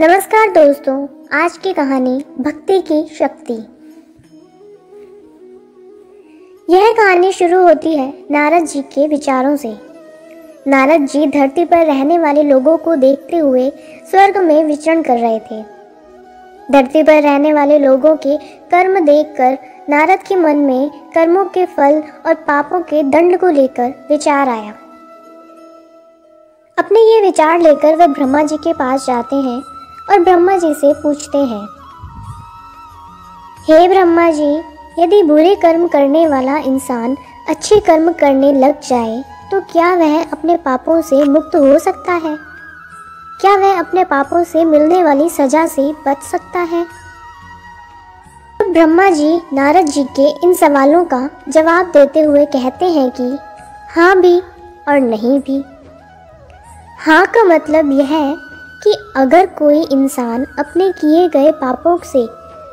नमस्कार दोस्तों, आज की कहानी भक्ति की शक्ति। यह कहानी शुरू होती है नारद जी के विचारों से। नारद जी धरती पर रहने वाले लोगों को देखते हुए स्वर्ग में विचरण कर रहे थे। धरती पर रहने वाले लोगों के कर्म देखकर नारद के मन में कर्मों के फल और पापों के दंड को लेकर विचार आया। अपने ये विचार लेकर वे ब्रह्मा जी के पास जाते हैं और ब्रह्मा जी से पूछते हैं, हे ब्रह्मा जी, यदि बुरे कर्म करने वाला इंसान अच्छे कर्म करने लग जाए तो क्या वह अपने पापों से मुक्त हो सकता है? क्या वह अपने पापों से मिलने वाली सजा से बच सकता है? तो ब्रह्मा जी नारद जी के इन सवालों का जवाब देते हुए कहते हैं कि हाँ भी और नहीं भी। हाँ का मतलब यह है कि अगर कोई इंसान अपने किए गए पापों से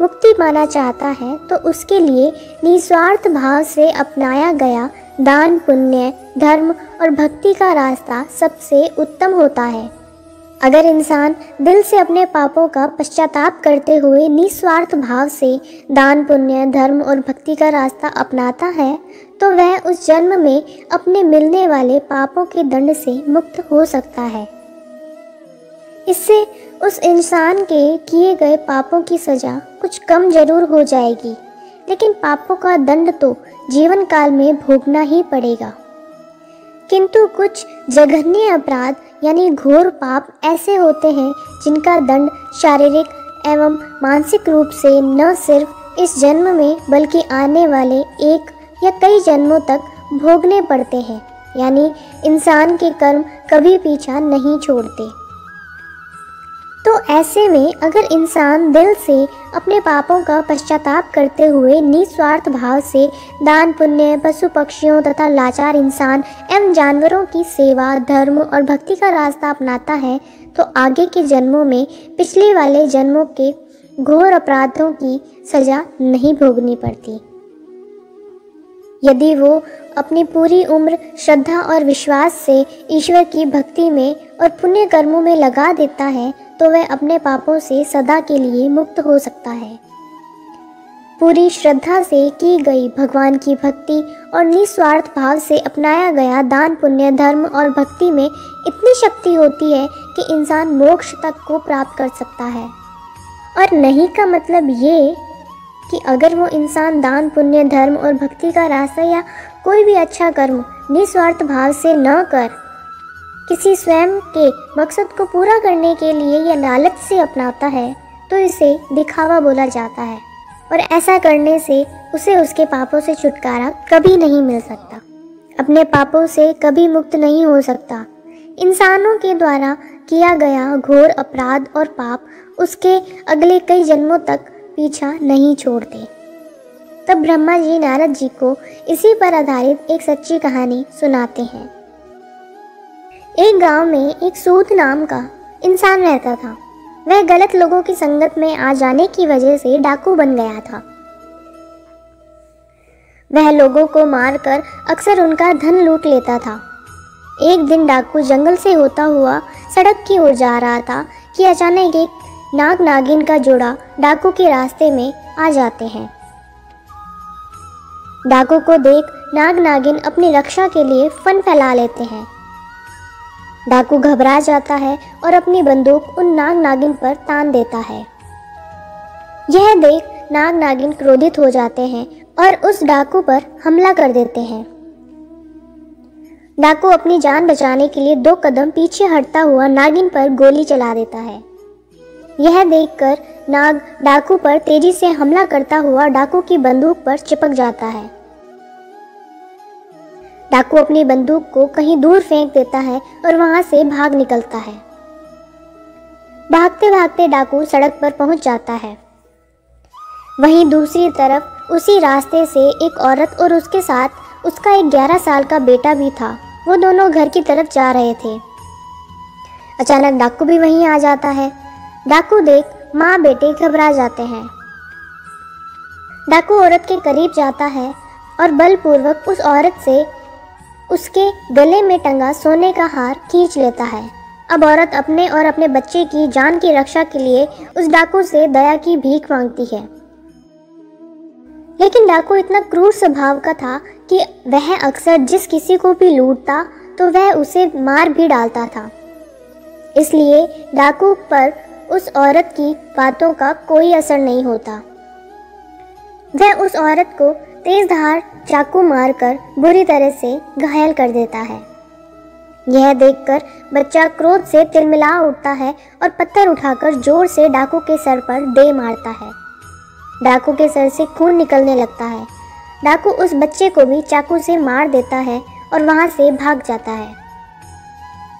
मुक्ति पाना चाहता है तो उसके लिए निस्वार्थ भाव से अपनाया गया दान, पुण्य, धर्म और भक्ति का रास्ता सबसे उत्तम होता है। अगर इंसान दिल से अपने पापों का पश्चाताप करते हुए निस्वार्थ भाव से दान, पुण्य, धर्म और भक्ति का रास्ता अपनाता है तो वह उस जन्म में अपने मिलने वाले पापों के दंड से मुक्त हो सकता है। इससे उस इंसान के किए गए पापों की सज़ा कुछ कम जरूर हो जाएगी, लेकिन पापों का दंड तो जीवन काल में भोगना ही पड़ेगा। किंतु कुछ जघन्य अपराध यानी घोर पाप ऐसे होते हैं जिनका दंड शारीरिक एवं मानसिक रूप से न सिर्फ इस जन्म में बल्कि आने वाले एक या कई जन्मों तक भोगने पड़ते हैं, यानी इंसान के कर्म कभी पीछा नहीं छोड़ते। तो ऐसे में अगर इंसान दिल से अपने पापों का पश्चाताप करते हुए निस्वार्थ भाव से दान, पुण्य, पशु पक्षियों तथा लाचार इंसान एवं जानवरों की सेवा, धर्म और भक्ति का रास्ता अपनाता है तो आगे के जन्मों में पिछले वाले जन्मों के घोर अपराधों की सजा नहीं भोगनी पड़ती। यदि वो अपनी पूरी उम्र श्रद्धा और विश्वास से ईश्वर की भक्ति में और पुण्य कर्मों में लगा देता है तो वह अपने पापों से सदा के लिए मुक्त हो सकता है। पूरी श्रद्धा से की गई भगवान की भक्ति और निस्वार्थ भाव से अपनाया गया दान, पुण्य, धर्म और भक्ति में इतनी शक्ति होती है कि इंसान मोक्ष तक को प्राप्त कर सकता है। और नहीं का मतलब ये कि अगर वो इंसान दान, पुण्य, धर्म और भक्ति का रास्ता या कोई भी अच्छा कर्म निस्वार्थ भाव से न कर किसी स्वयं के मकसद को पूरा करने के लिए या लालच से अपनाता है तो इसे दिखावा बोला जाता है और ऐसा करने से उसे उसके पापों से छुटकारा कभी नहीं मिल सकता, अपने पापों से कभी मुक्त नहीं हो सकता। इंसानों के द्वारा किया गया घोर अपराध और पाप उसके अगले कई जन्मों तक पीछा नहीं छोड़ते। तब ब्रह्मा जी नारद जी को इसी पर आधारित एक सच्ची कहानी सुनाते हैं। एक गांव में एक सूद नाम का इंसान रहता था। वह गलत लोगों की संगत में आ जाने की वजह से डाकू बन गया था। वह लोगों को मारकर अक्सर उनका धन लूट लेता था। एक दिन डाकू जंगल से होता हुआ सड़क की ओर जा रहा था कि अचानक एक नाग नागिन का जोड़ा डाकू के रास्ते में आ जाते हैं। डाकू को देख नाग नागिन अपनी रक्षा के लिए फन फैला लेते हैं। डाकू घबरा जाता है और अपनी बंदूक उन नाग नागिन पर तान देता है। यह देख नाग नागिन क्रोधित हो जाते हैं और उस डाकू पर हमला कर देते हैं। डाकू अपनी जान बचाने के लिए 2 कदम पीछे हटता हुआ नागिन पर गोली चला देता है। यह देखकर नाग डाकू पर तेजी से हमला करता हुआ डाकू की बंदूक पर चिपक जाता है। डाकू अपनी बंदूक को कहीं दूर फेंक देता है और वहां से भाग निकलता है। भागते भागते डाकू सड़क पर पहुंच जाता है। वहीं दूसरी तरफ उसी रास्ते से एक औरत और उसके साथ उसका एक 11 साल का बेटा भी था। वो दोनों घर की तरफ जा रहे थे। अचानक डाकू भी वहीं आ जाता है। डाकू देख माँ बेटे घबरा जाते हैं। डाकू औरत के करीब जाता है और बलपूर्वक उस औरत से उसके गले में टंगा सोने का हार खींच लेता है अब औरत अपने और अपने बच्चे की जान की रक्षा के लिए उस डाकू से दया की भीख मांगती है। लेकिन डाकू इतना क्रूर स्वभाव का था कि वह अक्सर जिस किसी को भी लूटता तो वह उसे मार भी डालता था। इसलिए डाकू पर उस औरत की बातों का कोई असर नहीं होता। वह उस औरत को तेजधार चाकू मारकर बुरी तरह से घायल कर देता है। यह देखकर बच्चा क्रोध से तिलमिला उठता है और पत्थर उठाकर जोर से डाकू के सर पर दे मारता है। डाकू के सर से खून निकलने लगता है। डाकू उस बच्चे को भी चाकू से मार देता है और वहां से भाग जाता है।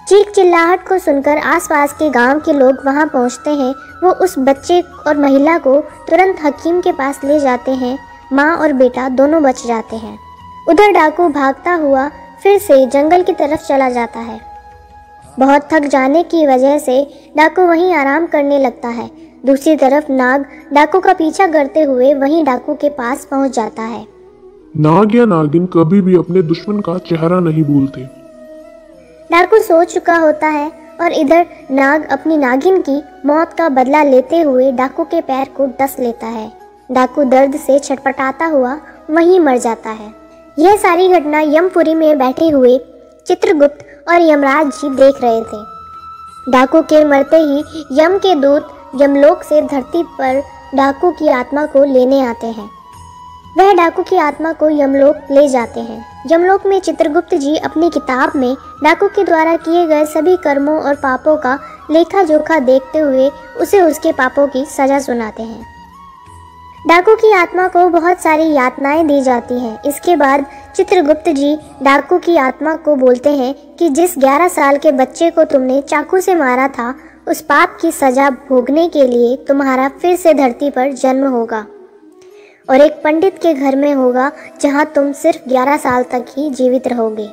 चीख चिल्लाहट को सुनकर आसपास के गांव के लोग वहां पहुंचते हैं। वो उस बच्चे और महिला को तुरंत हकीम के पास ले जाते हैं। माँ और बेटा दोनों बच जाते हैं। उधर डाकू भागता हुआ फिर से जंगल की तरफ चला जाता है। बहुत थक जाने की वजह से डाकू वहीं आराम करने लगता है। दूसरी तरफ नाग डाकू का पीछा करते हुए वहीं डाकू के पास पहुंच जाता है। नाग या नागिन कभी भी अपने दुश्मन का चेहरा नहीं भूलते। डाकू सो चुका होता है और इधर नाग अपनी नागिन की मौत का बदला लेते हुए डाकू के पैर को डस लेता है। डाकू दर्द से छटपटाता हुआ वहीं मर जाता है। यह सारी घटना यमपुरी में बैठे हुए चित्रगुप्त और यमराज जी देख रहे थे। डाकू के मरते ही यम के दूत यमलोक से धरती पर डाकू की आत्मा को लेने आते हैं। वह डाकू की आत्मा को यमलोक ले जाते हैं। यमलोक में चित्रगुप्त जी अपनी किताब में डाकू के द्वारा किए गए सभी कर्मों और पापों का लेखा जोखा देखते हुए उसे उसके पापों की सजा सुनाते हैं। डाकू की आत्मा को बहुत सारी यातनाएं दी जाती हैं। इसके बाद चित्रगुप्त जी डाकू की आत्मा को बोलते हैं कि जिस 11 साल के बच्चे को तुमने चाकू से मारा था, उस पाप की सजा भोगने के लिए तुम्हारा फिर से धरती पर जन्म होगा और एक पंडित के घर में होगा, जहां तुम सिर्फ 11 साल तक ही जीवित रहोगे।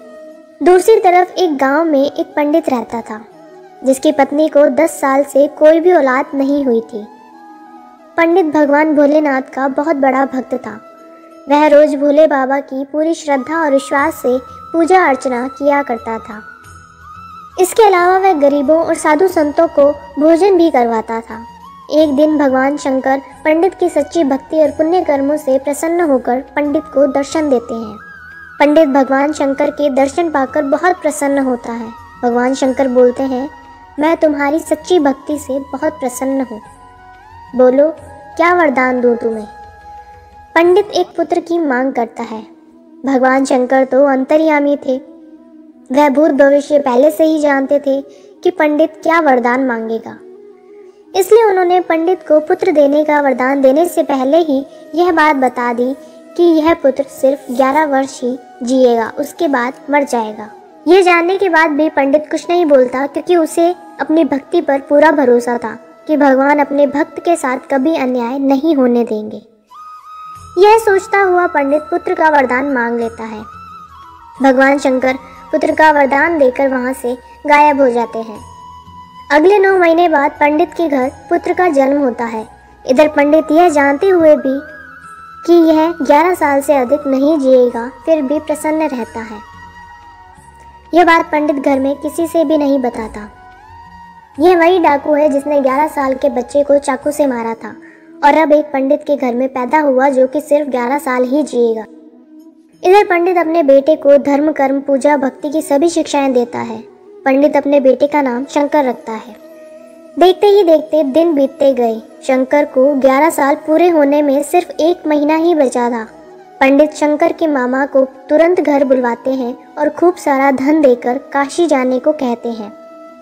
दूसरी तरफ एक गांव में एक पंडित रहता था, जिसकी पत्नी को 10 साल से कोई भी औलाद नहीं हुई थी। पंडित भगवान भोलेनाथ का बहुत बड़ा भक्त था। वह रोज भोले बाबा की पूरी श्रद्धा और विश्वास से पूजा अर्चना किया करता था। इसके अलावा वह गरीबों और साधु संतों को भोजन भी करवाता था। एक दिन भगवान शंकर पंडित की सच्ची भक्ति और पुण्य कर्मों से प्रसन्न होकर पंडित को दर्शन देते हैं। पंडित भगवान शंकर के दर्शन पाकर बहुत प्रसन्न होता है। भगवान शंकर बोलते हैं, मैं तुम्हारी सच्ची भक्ति से बहुत प्रसन्न हूँ। बोलो, क्या वरदान दूँ तुम्हें? पंडित एक पुत्र की मांग करता है। भगवान शंकर तो अंतर्यामी थे। वह भूत भविष्य पहले से ही जानते थे कि पंडित क्या वरदान मांगेगा। इसलिए उन्होंने पंडित को पुत्र देने का वरदान देने से पहले ही यह बात बता दी कि यह पुत्र सिर्फ 11 वर्ष ही जिएगा, उसके बाद मर जाएगा। यह जानने के बाद भी पंडित कुछ नहीं बोलता, क्योंकि उसे अपनी भक्ति पर पूरा भरोसा था कि भगवान अपने भक्त के साथ कभी अन्याय नहीं होने देंगे। यह सोचता हुआ पंडित पुत्र का वरदान मांग लेता है। भगवान शंकर पुत्र का वरदान देकर वहां से गायब हो जाते हैं। अगले 9 महीने बाद पंडित के घर पुत्र का जन्म होता है। इधर पंडित यह जानते हुए भी कि यह 11 साल से अधिक नहीं जिएगा, फिर भी प्रसन्न रहता है। यह बात पंडित घर में किसी से भी नहीं बताता। यह वही डाकू है जिसने 11 साल के बच्चे को चाकू से मारा था और अब एक पंडित के घर में पैदा हुआ, जो कि सिर्फ 11 साल ही जिएगा। इधर पंडित अपने बेटे को धर्म, कर्म, पूजा, भक्ति की सभी शिक्षाएं देता है। पंडित अपने बेटे का नाम शंकर रखता है। देखते ही देखते दिन बीतते गए। शंकर को 11 साल पूरे होने में सिर्फ 1 महीना ही बचा था। पंडित शंकर के मामा को तुरंत घर बुलवाते हैं और खूब सारा धन देकर काशी जाने को कहते हैं।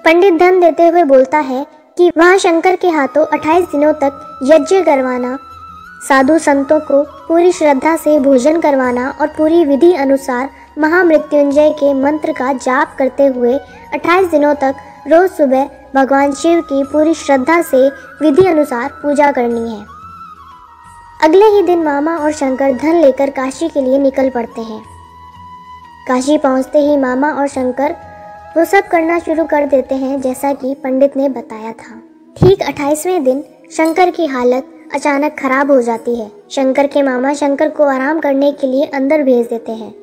पंडित धन देते हुए बोलता है कि वहाँ शंकर के हाथों 28 दिनों तक यज्ञ करवाना, साधु संतों को पूरी श्रद्धा से भोजन करवाना और पूरी विधि अनुसार महामृत्युंजय के मंत्र का जाप करते हुए 28 दिनों तक रोज सुबह भगवान शिव की पूरी श्रद्धा से विधि अनुसार पूजा करनी है। अगले ही दिन मामा और शंकर धन लेकर काशी के लिए निकल पड़ते हैं। काशी पहुंचते ही मामा और शंकर वो सब करना शुरू कर देते हैं जैसा कि पंडित ने बताया था। ठीक 28वें दिन शंकर की हालत अचानक खराब हो जाती है। शंकर के मामा शंकर को आराम करने के लिए अंदर भेज देते हैं।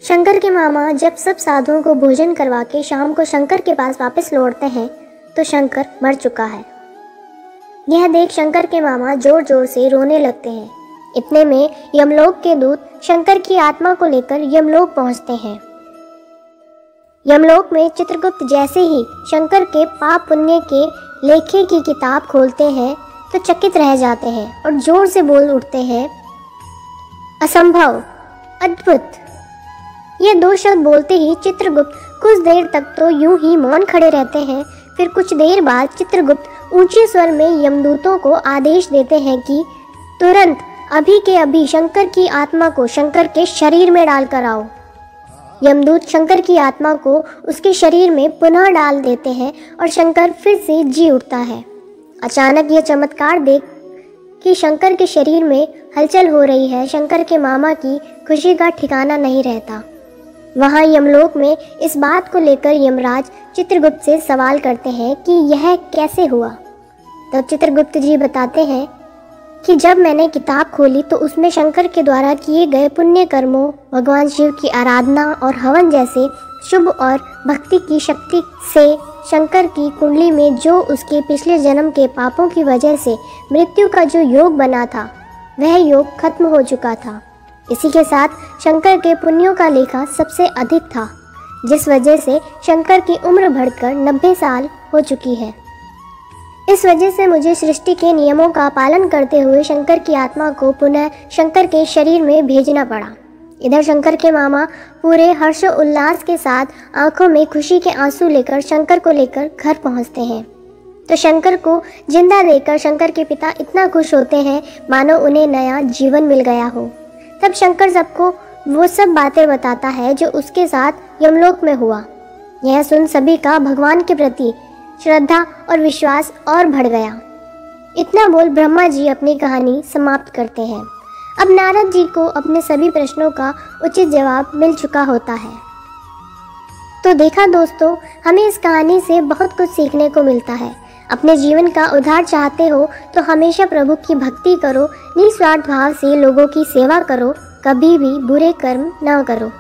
शंकर के मामा जब सब साधुओं को भोजन करवा के शाम को शंकर के पास वापस लौटते हैं तो शंकर मर चुका है। यह देख शंकर के मामा जोर जोर से रोने लगते हैं। इतने में यमलोक के दूत शंकर की आत्मा को लेकर यमलोक पहुंचते हैं। यमलोक में चित्रगुप्त जैसे ही शंकर के पाप पुण्य के लेखे की किताब खोलते हैं तो चकित रह जाते हैं और जोर से बोल उठते हैं, असंभव, अद्भुत। ये दो शब्द बोलते ही चित्रगुप्त कुछ देर तक तो यूं ही मौन खड़े रहते हैं। फिर कुछ देर बाद चित्रगुप्त ऊंचे स्वर में यमदूतों को आदेश देते हैं कि तुरंत अभी के अभी शंकर की आत्मा को शंकर के शरीर में डालकर आओ। यमदूत शंकर की आत्मा को उसके शरीर में पुनः डाल देते हैं और शंकर फिर से जी उठता है। अचानक यह चमत्कार देख कि शंकर के शरीर में हलचल हो रही है, शंकर के मामा की खुशी का ठिकाना नहीं रहता। वहाँ यमलोक में इस बात को लेकर यमराज चित्रगुप्त से सवाल करते हैं कि यह कैसे हुआ। तब चित्रगुप्त जी बताते हैं कि जब मैंने किताब खोली तो उसमें शंकर के द्वारा किए गए पुण्य कर्मों, भगवान शिव की आराधना और हवन जैसे शुभ और भक्ति की शक्ति से शंकर की कुंडली में जो उसके पिछले जन्म के पापों की वजह से मृत्यु का जो योग बना था वह योग खत्म हो चुका था। इसी के साथ शंकर के पुण्यों का लेखा सबसे अधिक था, जिस वजह से शंकर की उम्र बढ़कर 90 साल हो चुकी है। इस वजह से मुझे सृष्टि के नियमों का पालन करते हुए शंकर की आत्मा को पुनः शंकर के शरीर में भेजना पड़ा। इधर शंकर के मामा पूरे हर्ष उल्लास के साथ आंखों में खुशी के आंसू लेकर शंकर को लेकर घर पहुंचते हैं। तो शंकर को जिंदा देखकर शंकर के पिता इतना खुश होते हैं मानो उन्हें नया जीवन मिल गया हो। तब शंकर सबको वो सब बातें बताता है जो उसके साथ यमलोक में हुआ। यह सुन सभी का भगवान के प्रति श्रद्धा और विश्वास और बढ़ गया। इतना बोल ब्रह्मा जी अपनी कहानी समाप्त करते हैं। अब नारद जी को अपने सभी प्रश्नों का उचित जवाब मिल चुका होता है। तो देखा दोस्तों, हमें इस कहानी से बहुत कुछ सीखने को मिलता है। अपने जीवन का उद्धार चाहते हो तो हमेशा प्रभु की भक्ति करो, निस्वार्थ भाव से लोगों की सेवा करो, कभी भी बुरे कर्म ना करो।